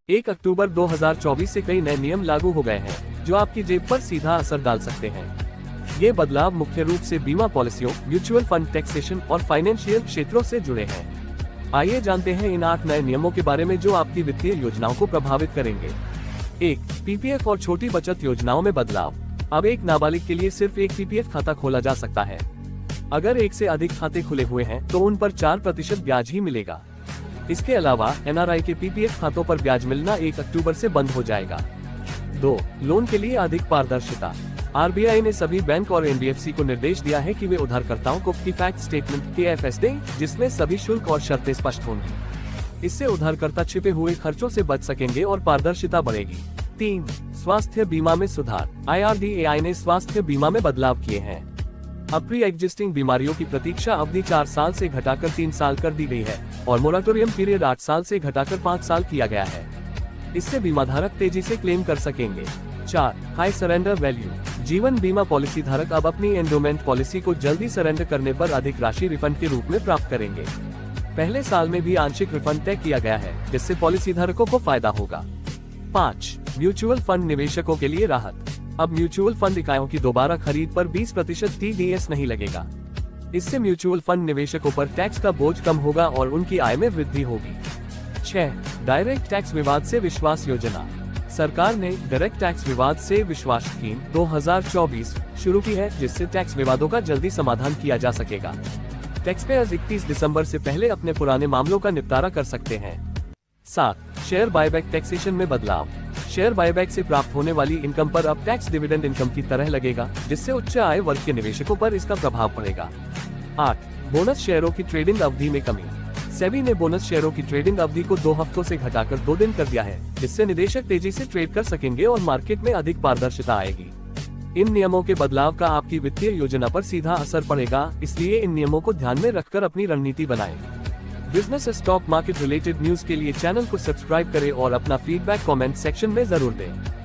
1 अक्टूबर 2024 से कई नए नियम लागू हो गए हैं जो आपकी जेब पर सीधा असर डाल सकते हैं। ये बदलाव मुख्य रूप से बीमा पॉलिसियों, म्यूचुअल फंड, टैक्सेशन और फाइनेंशियल क्षेत्रों से जुड़े हैं। आइए जानते हैं इन 8 नए नियमों के बारे में जो आपकी वित्तीय योजनाओं को प्रभावित करेंगे। 1. पीपीएफ और छोटी बचत योजनाओं में बदलाव। अब एक नाबालिग के लिए सिर्फ एक पीपीएफ खाता खोला जा सकता है। अगर एक से अधिक खाते खुले हुए हैं तो उन पर 4% ब्याज ही मिलेगा। इसके अलावा एनआरआई के पीपीएफ खातों पर ब्याज मिलना 1 अक्टूबर से बंद हो जाएगा। 2. लोन के लिए अधिक पारदर्शिता। आरबीआई ने सभी बैंक और एनबीएफसी को निर्देश दिया है कि वे उधारकर्ताओं को फैक्ट स्टेटमेंट KFS दें, जिसमें सभी शुल्क और शर्तें स्पष्ट होंगी। इससे उधारकर्ता छिपे हुए खर्चों से बच सकेंगे और पारदर्शिता बढ़ेगी। 3. स्वास्थ्य बीमा में सुधार। IRDAI ने स्वास्थ्य बीमा में बदलाव किए हैं। अब प्री एग्जिस्टिंग बीमारियों की प्रतीक्षा अवधि 4 साल से घटाकर 3 साल कर दी गई है और मोराटोरियम पीरियड 8 साल से घटाकर 5 साल किया गया है। इससे बीमाधारक तेजी से क्लेम कर सकेंगे। 4. High surrender value. जीवन बीमा पॉलिसी धारक अब अपनी एंडोमेंट पॉलिसी को जल्दी सरेंडर करने पर अधिक राशि रिफंड के रूप में प्राप्त करेंगे। पहले साल में भी आंशिक रिफंड तय किया गया है, जिससे पॉलिसी धारकों को फायदा होगा। 5. म्यूचुअल फंड निवेशकों के लिए राहत। अब म्यूचुअल फंड इकाइयों की दोबारा खरीद पर 20% TDS नहीं लगेगा। इससे म्यूचुअल फंड निवेशकों पर टैक्स का बोझ कम होगा और उनकी आय में वृद्धि होगी। 6. डायरेक्ट टैक्स विवाद से विश्वास योजना। सरकार ने डायरेक्ट टैक्स विवाद से विश्वास स्कीम 2024 शुरू की है, जिससे टैक्स विवादों का जल्दी समाधान किया जा सकेगा। टैक्स पेयर्स 31 दिसंबर से पहले अपने पुराने मामलों का निपटारा कर सकते हैं। 7. शेयर बायबैक टैक्सेशन में बदलाव। शेयर बायबैक से प्राप्त होने वाली इनकम पर अब टैक्स डिविडेंड इनकम की तरह लगेगा, जिससे उच्च आय वर्ग के निवेशकों पर इसका प्रभाव पड़ेगा। 8. बोनस शेयरों की ट्रेडिंग अवधि में कमी। सेबी ने बोनस शेयरों की ट्रेडिंग अवधि को 2 हफ्तों से घटाकर 2 दिन कर दिया है, जिससे निवेशक तेजी से ट्रेड कर सकेंगे और मार्केट में अधिक पारदर्शिता आएगी। इन नियमों के बदलाव का आपकी वित्तीय योजना पर सीधा असर पड़ेगा, इसलिए इन नियमों को ध्यान में रखकर अपनी रणनीति बनाएं। Business stock market related news के लिए चैनल को सब्सक्राइब करें और अपना फीडबैक कमेंट सेक्शन में जरूर दें।